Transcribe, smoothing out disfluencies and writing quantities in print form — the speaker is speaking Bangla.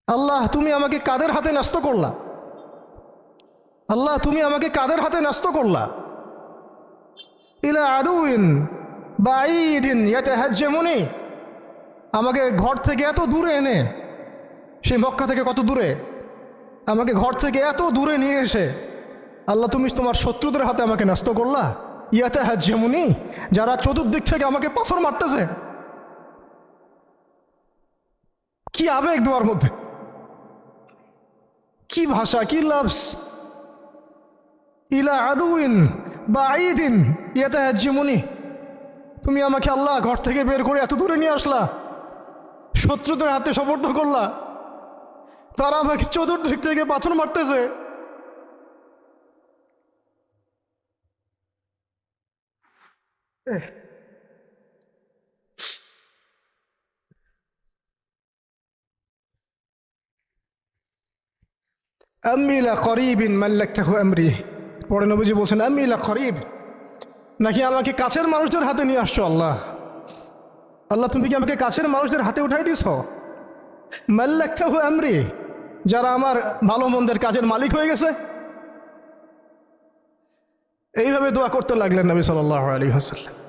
আল্লাহ তুমি আমাকে কাদের হাতে ন্যস্ত করলা, আল্লাহ তুমি আমাকে কাদের হাতে ন্যস্ত করলা। ইলা আদুইন বাঈদিন ইয়াতাহাজ্জামুনি, আমাকে ঘর থেকে এত দূরে এনে, সেই মক্কা থেকে কত দূরে, আমাকে ঘর থেকে এত দূরে নিয়ে এসে আল্লাহ তুমি তোমার শত্রুদের হাতে আমাকে ন্যস্ত করলা। ইয়াতাহাজ্জামুনি, যারা চতুর্দিক থেকে আমাকে পাথর মারতেছে। কি আবেগ দোয়ার মধ্যে, কি ভাষা, কি লফজ। ইলা আদুইন বাঈদিন ইয়াতাহাজ্জামুনি, তুমি আমাকে আল্লাহ ঘর থেকে বের করে এত দূরে নিয়ে আসলা, শত্রুদের হাতে সোপর্দ করলা, তারা আমাকে চতুর্দিক থেকে পাথর মারতেছে। আম্মি লা করিবিন মাল্লাকতাহু আমরি, পরে নবীজি বলছেন আম্মি লা করিব, নাকি আমাকে কাছের মানুষদের হাতে নিয়ে আসছো আল্লাহ। আল্লাহ তুমি কি আমাকে কাছের মানুষদের হাতে উঠাই দিছ। মাল্লাকতাহু আমরি, যারা আমার ভালো মন্দের কাজের মালিক হয়ে গেছে। এইভাবে দোয়া করতে লাগলেন নবী সাল্লাল্লাহু আলাইহি ওয়াসাল্লাম।